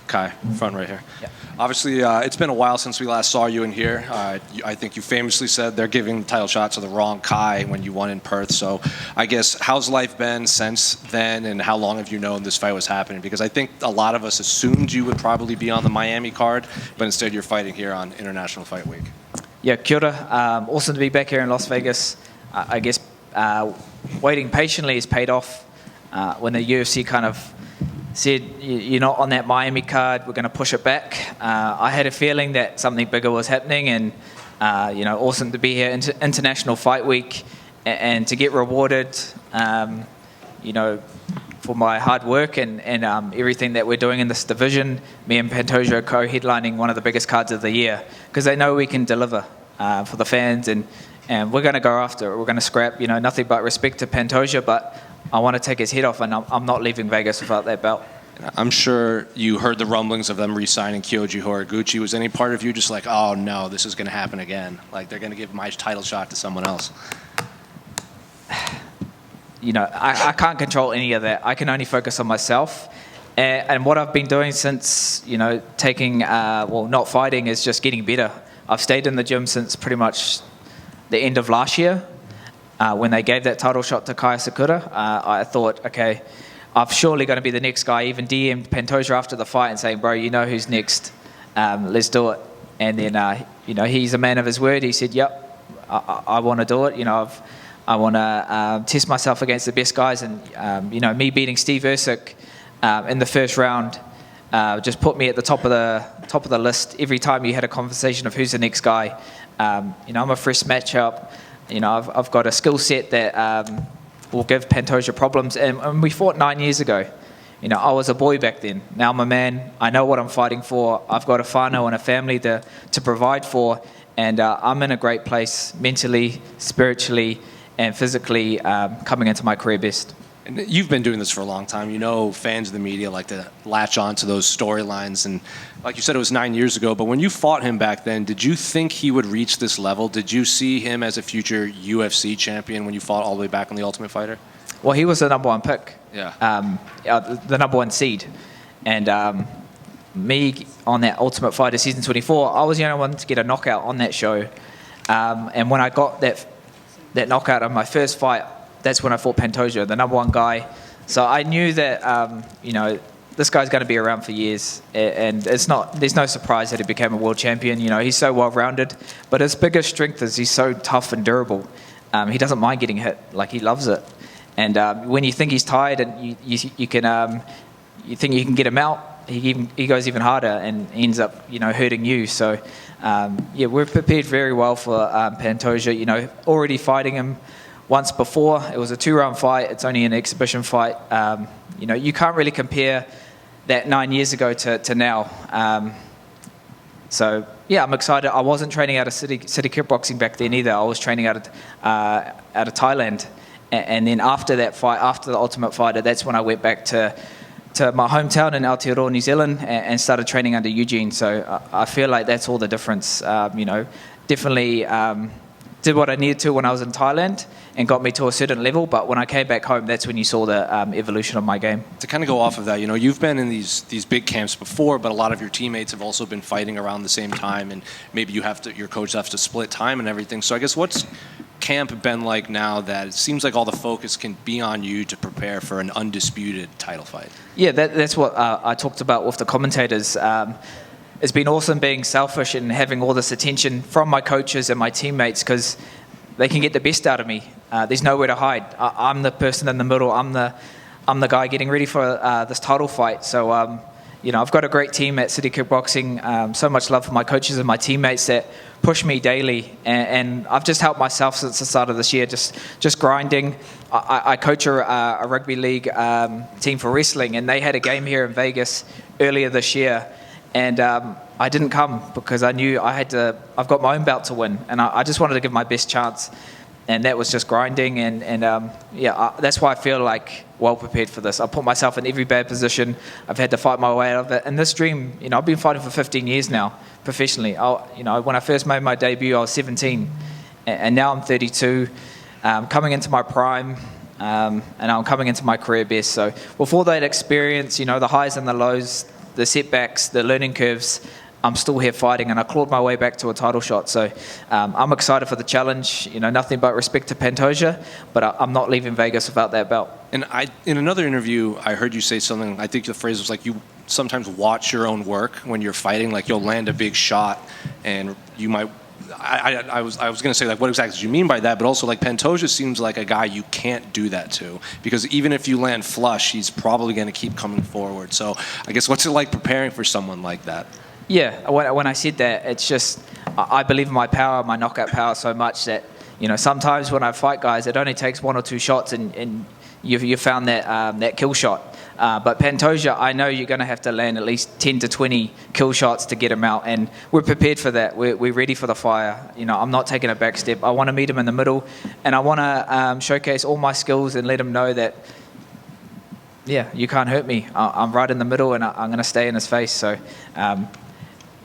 Kai, front right here. Yeah. Obviously, it's been a while since we last saw you in here. I think you famously said they're giving the title shot to the wrong Kai when you won in Perth. So I guess, how's life been since then, and how long have you known this fight was happening? Because I think a lot of us assumed you would probably be on the Miami card, but instead you're fighting here on International Fight Week. Yeah, kia ora. Awesome to be back here in Las Vegas. I guess waiting patiently has paid off. When the UFC kind of said, you're not on that Miami card, we're going to push it back. I had a feeling that something bigger was happening, and awesome to be here International Fight Week and to get rewarded, for my hard work and everything that we're doing in this division. Me and Pantoja are co-headlining one of the biggest cards of the year because they know we can deliver for the fans, and we're going to go after it. We're going to scrap, nothing but respect to Pantoja, but I want to take his head off, and I'm not leaving Vegas without that belt. I'm sure you heard the rumblings of them re-signing Kyoji Horiguchi. Was any part of you just like, oh no, this is going to happen again? Like, they're going to give my title shot to someone else? I can't control any of that. I can only focus on myself. And what I've been doing since, taking, not fighting, is just getting better. I've stayed in the gym since pretty much the end of last year. When they gave that title shot to Kaya Sakura, I thought, okay, I'm surely going to be the next guy. I even DM'd Pantoja after the fight and saying, bro, you know who's next. Let's do it. And then, he's a man of his word. He said, yep, I want to do it. I want to test myself against the best guys. And, me beating Steve Ercik in the first round just put me at the top of the list every time you had a conversation of who's the next guy. I'm a fresh matchup. I've got a skill set that will give Pantoja problems. And we fought 9 years ago. I was a boy back then. Now I'm a man. I know what I'm fighting for. I've got a whānau and a family to provide for. And I'm in a great place mentally, spiritually, and physically coming into my career best. And you've been doing this for a long time. Fans of the media like to latch on to those storylines. And like you said, it was 9 years ago. But when you fought him back then, did you think he would reach this level? Did you see him as a future UFC champion when you fought all the way back on The Ultimate Fighter? Well, he was the number one pick. Yeah. The number one seed. And me on that Ultimate Fighter Season 24, I was the only one to get a knockout on that show. And when I got that knockout on my first fight, that's when I fought Pantoja, the number one guy. So I knew that, this guy's going to be around for years. And there's no surprise that he became a world champion. He's so well-rounded. But his biggest strength is he's so tough and durable. He doesn't mind getting hit. Like, he loves it. And when you think he's tired and you think you can get him out, he goes even harder and ends up, hurting you. So, we're prepared very well for Pantoja. Already fighting him once before. It was a 2-round fight. It's only an exhibition fight. You can't really compare that 9 years ago to now. I'm excited. I wasn't training out of City Kickboxing back then either. I was training out of Thailand. And then after that fight, after the Ultimate Fighter, that's when I went back to my hometown in Aotearoa, New Zealand, and started training under Eugene. So I feel like that's all the difference. Definitely did what I needed to when I was in Thailand and got me to a certain level. But when I came back home, that's when you saw the evolution of my game. To kind of go off of that, you've been in these big camps before, but a lot of your teammates have also been fighting around the same time, and maybe your coach has to split time and everything. So I guess what's camp been like now that it seems like all the focus can be on you to prepare for an undisputed title fight? Yeah, that's what I talked about with the commentators. It's been awesome being selfish and having all this attention from my coaches and my teammates because they can get the best out of me. There's nowhere to hide. I'm the person in the middle. I'm the guy getting ready for this title fight. So, I've got a great team at City Kickboxing. So much love for my coaches and my teammates that push me daily. And I've just helped myself since the start of this year, just grinding. I coach a rugby league team for wrestling, and they had a game here in Vegas earlier this year. And I didn't come because I knew I've got my own belt to win. And I just wanted to give my best chance. And that was just grinding. And that's why I feel like well prepared for this. I put myself in every bad position. I've had to fight my way out of it. And this dream, I've been fighting for 15 years now, professionally. When I first made my debut, I was 17. And now I'm 32, coming into my prime. And I'm coming into my career best. So with all that experience, the highs and the lows, the setbacks, the learning curves, I'm still here fighting, and I clawed my way back to a title shot. So I'm excited for the challenge. Nothing but respect to Pantoja, but I'm not leaving Vegas without that belt. And in another interview, I heard you say something, I think the phrase was like, you sometimes watch your own work when you're fighting, like you'll land a big shot and you might, I was going to say, like, what exactly did you mean by that? But also, like, Pantoja seems like a guy you can't do that to, because even if you land flush, he's probably going to keep coming forward. So I guess what's it like preparing for someone like that? Yeah, when I said that, it's just, I believe in my power, my knockout power so much that, sometimes when I fight guys, it only takes 1 or 2 shots and you've found that kill shot. But Pantoja, I know you're going to have to land at least 10 to 20 kill shots to get him out, and we're prepared for that. We're ready for the fire. I'm not taking a back step. I want to meet him in the middle, and I want to showcase all my skills and let him know that, yeah, you can't hurt me. I'm right in the middle, and I'm going to stay in his face. So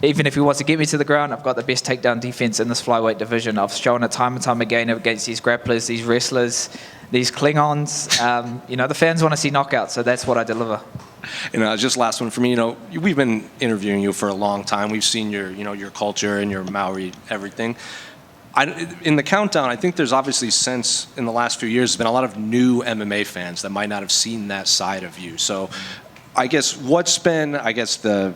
even if he wants to get me to the ground, I've got the best takedown defense in this flyweight division. I've shown it time and time again against these grapplers, these wrestlers, these Klingons. The fans want to see knockouts, so that's what I deliver. Just last one for me. We've been interviewing you for a long time. We've seen your culture and your Maori everything. In the countdown, I think there's obviously, since in the last few years, there's been a lot of new MMA fans that might not have seen that side of you. So I guess what's been, the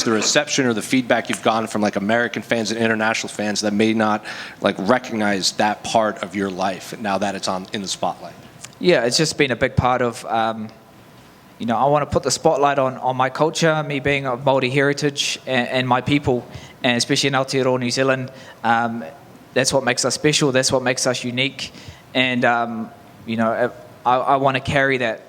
reception or the feedback you've gotten from like American fans and international fans that may not like recognize that part of your life now that it's in the spotlight? Yeah, it's just been a big part of, I want to put the spotlight on my culture, me being of Māori heritage and my people, and especially in Aotearoa, New Zealand. That's what makes us special. That's what makes us unique. And, I want to carry that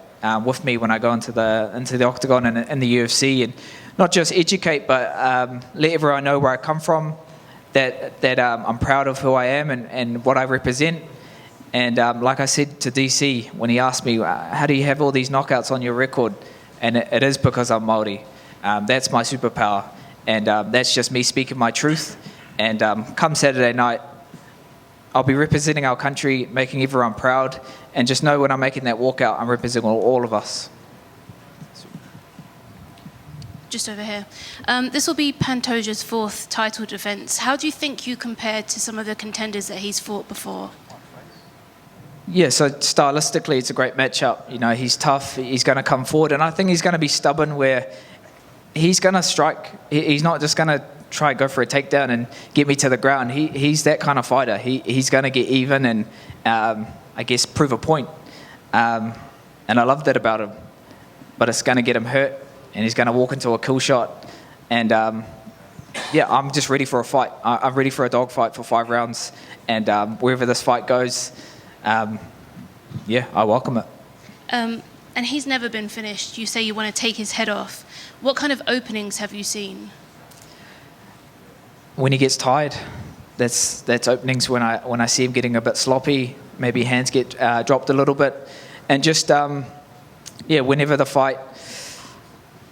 with me when I go into the octagon and in the UFC, and not just educate, but let everyone know where I come from, that I'm proud of who I am and what I represent. And like I said to DC when he asked me, how do you have all these knockouts on your record? And it is because I'm Māori. That's my superpower. And that's just me speaking my truth. And come Saturday night, I'll be representing our country, making everyone proud. And just know when I'm making that walkout, I'm representing all of us. Just over here. This will be Pantoja's 4th title defense. How do you think you compare to some of the contenders that he's fought before? Yeah, so stylistically, it's a great matchup. He's tough. He's going to come forward. And I think he's going to be stubborn, where he's going to strike. He's not just going to try and go for a takedown and get me to the ground. He's that kind of fighter. He's going to get even and, I guess, prove a point. And I love that about him. But it's going to get him hurt, and he's going to walk into a kill shot. And, I'm just ready for a fight. I'm ready for a dogfight for 5 rounds. And wherever this fight goes, I welcome it. And he's never been finished. You say you want to take his head off. What kind of openings have you seen? When he gets tired, that's openings. When I see him getting a bit sloppy, maybe hands get dropped a little bit, and just whenever the fight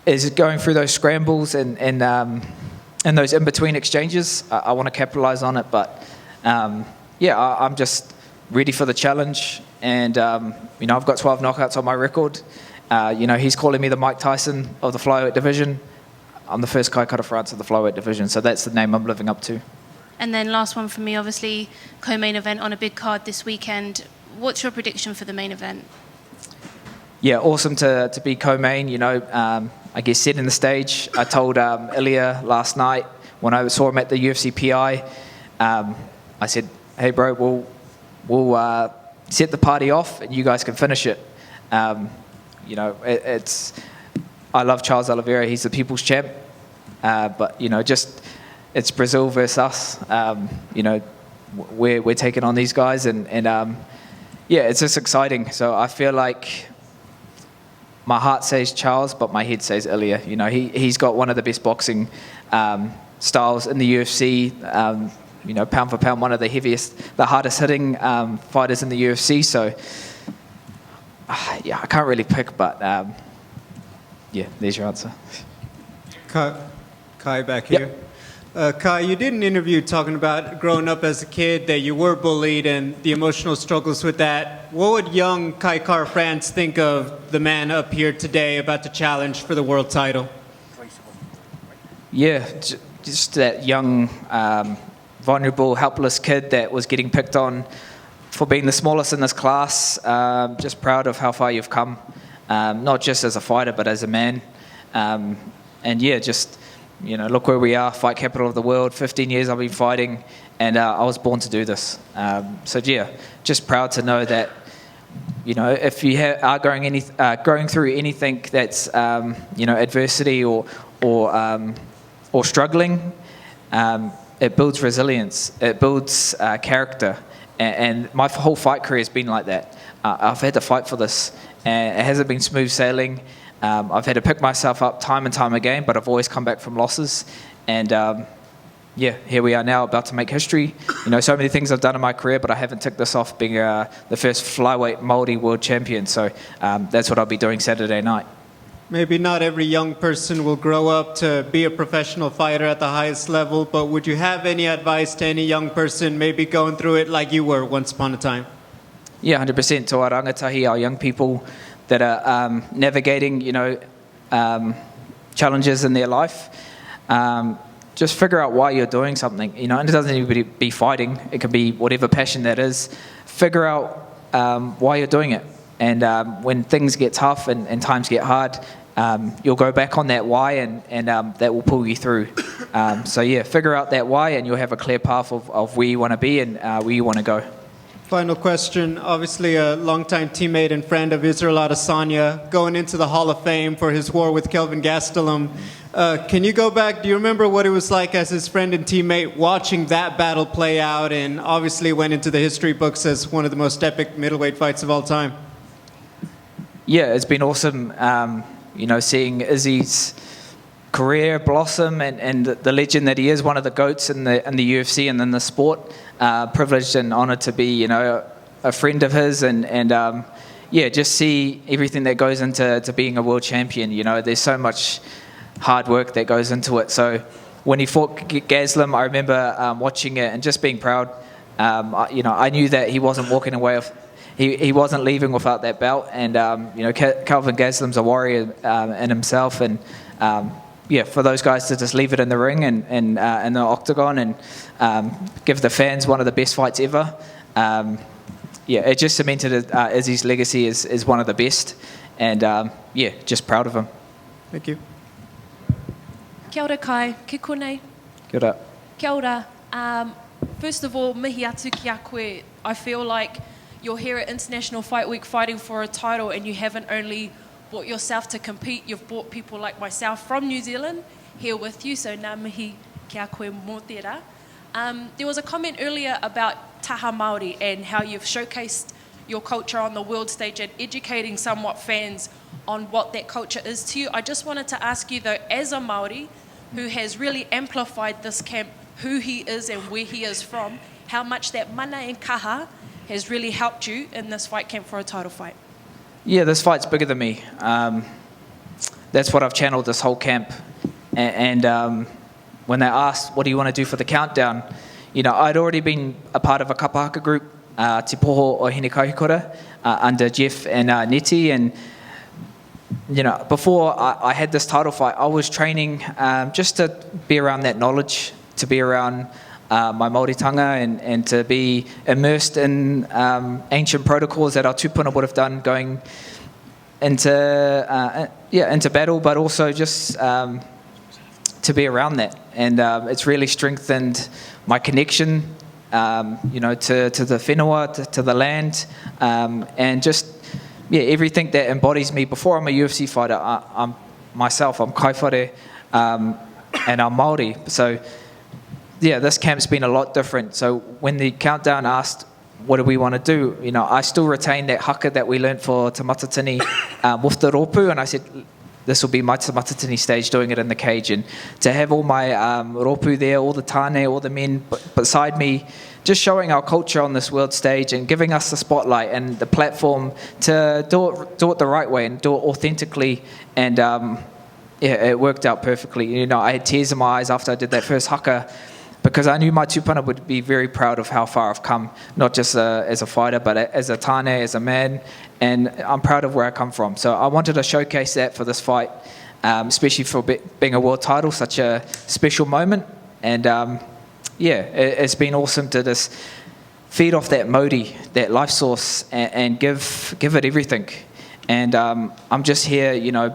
is going through those scrambles and those in between exchanges, I want to capitalize on it. But I'm just ready for the challenge, and I've got 12 knockouts on my record. He's calling me the Mike Tyson of the flyweight division. I'm the first KaraFrance of the flyweight division, so that's the name I'm living up to. And then last one from me, obviously, co-main event on a big card this weekend. What's your prediction for the main event? Yeah, awesome to be co-main. I guess setting the stage. I told Ilya last night when I saw him at the UFC PI, I said, hey bro, we'll set the party off and you guys can finish it. I love Charles Oliveira. He's the people's champ. But it's Brazil versus us. We're taking on these guys, and it's just exciting. So I feel like my heart says Charles, but my head says Ilya. He's got one of the best boxing styles in the UFC. Pound for pound, one of the heaviest, the hardest hitting fighters in the UFC. So I can't really pick, but there's your answer. Kai back here. Yep. Kai, you did an interview talking about growing up as a kid, that you were bullied and the emotional struggles with that. What would young Kai KaraFrance think of the man up here today about to challenge for the world title? Yeah, just that young, vulnerable, helpless kid that was getting picked on for being the smallest in this class. Just proud of how far you've come, not just as a fighter, but as a man. And yeah, just, look where we are, fight capital of the world. 15 years I've been fighting, and I was born to do this. So yeah, just proud to know that, if you are going through anything that's, adversity or struggling, it builds resilience, it builds character. And my whole fight career has been like that. I've had to fight for this, and it hasn't been smooth sailing. I've had to pick myself up time and time again, but I've always come back from losses. And here we are now, about to make history. So many things I've done in my career, but I haven't ticked this off, being the first flyweight Maldi world champion. So that's what I'll be doing Saturday night. Maybe not every young person will grow up to be a professional fighter at the highest level, but would you have any advice to any young person maybe going through it like you were once upon a time? Yeah, 100%. To our rangatahi, our young people that are navigating, challenges in their life, just figure out why you're doing something. And it doesn't even be fighting. It can be whatever passion that is. Figure out why you're doing it. And when things get tough and times get hard, you'll go back on that why, and that will pull you through. So yeah, figure out that why, and you'll have a clear path of where you want to be and where you want to go. Final question. Obviously a longtime teammate and friend of Israel Adesanya, going into the Hall of Fame for his war with Kelvin Gastelum. Can you go back? Do you remember what it was like as his friend and teammate watching that battle play out, and obviously went into the history books as one of the most epic middleweight fights of all time? Yeah, it's been awesome, seeing Izzy's career blossom and the legend that he is, one of the GOATs in the UFC and in the sport. Privileged and honoured to be, a friend of his, and just see everything that goes into being a world champion. There's so much hard work that goes into it. So when he fought Gaslam, I remember watching it and just being proud. I knew that he wasn't walking away with. He wasn't leaving without that belt, and Kelvin Gaslam's a warrior in himself, and for those guys to just leave it in the ring and in the octagon and give the fans one of the best fights ever, it just cemented Izzy's legacy as one of the best, and just proud of him. Thank you. Kia ora Kai, ke konei. Kia ora. Kia ora. First of all, mihi atu ki a koe. I feel like you're here at International Fight Week fighting for a title, and you haven't only brought yourself to compete, you've brought people like myself from New Zealand here with you, so nā mihi ki a koe mō tērā. There was a comment earlier about taha Māori and how you've showcased your culture on the world stage and educating somewhat fans on what that culture is to you. I just wanted to ask you though, as a Māori who has really amplified this camp, who he is and where he is from, how much that mana and kaha has really helped you in this fight camp for a title fight. Yeah, this fight's bigger than me. That's what I've channeled this whole camp. And when they asked, what do you want to do for the countdown? I'd already been a part of a kapahaka group, Te Poho o Hine Kahikora, under Jeff and Neti. And, before I had this title fight, I was training just to be around that knowledge, to be around my Māoritanga and to be immersed in ancient protocols that our tupuna would have done going into battle, but also just to be around that. And it's really strengthened my connection, to the whenua, to the land, and just everything that embodies me. Before I'm a UFC fighter, I'm myself, I'm kaiwhare, and I'm Māori. So this camp's been a lot different. So when the countdown asked, what do we want to do? I still retain that haka that we learned for Te Matatini with the ropu, and I said, this will be my Te Matatini stage, doing it in the cage. And to have all my ropu there, all the tāne, all the men beside me, just showing our culture on this world stage and giving us the spotlight and the platform to do it the right way and do it authentically. And it worked out perfectly. You know, I had tears in my eyes after I did that first haka because I knew my tupuna would be very proud of how far I've come, not just as a fighter, but as a tane, as a man, and I'm proud of where I come from. So I wanted to showcase that for this fight, especially for being a world title, such a special moment. And it's been awesome to just feed off that Modi, that life source, and give it everything. And I'm just here, you know,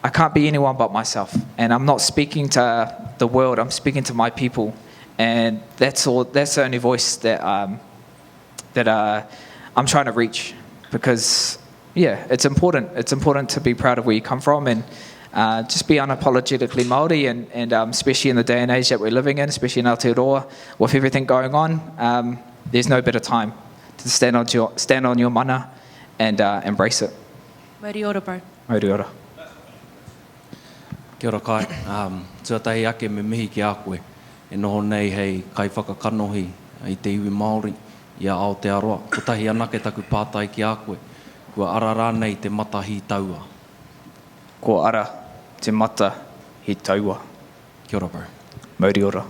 I can't be anyone but myself. And I'm not speaking to the world, I'm speaking to my people. And that's the only voice that I'm trying to reach. Because, it's important. It's important to be proud of where you come from and just be unapologetically Māori. And especially in the day and age that we're living in, especially in Aotearoa, with everything going on, there's no better time to stand on your mana and embrace it. Mauri ora, bro. Mauri ora. Kia ora kai. Tuatahi ake me mihi ki a koe. E noho nei hei kai whakakanohi i te iwi Māori i a Aotearoa. Ko tahi anake taku pātai ki a koe. Kua ara rānei te mata hi taua. Ko ara te mata hi taua. Kia ora, bro. Mauri ora.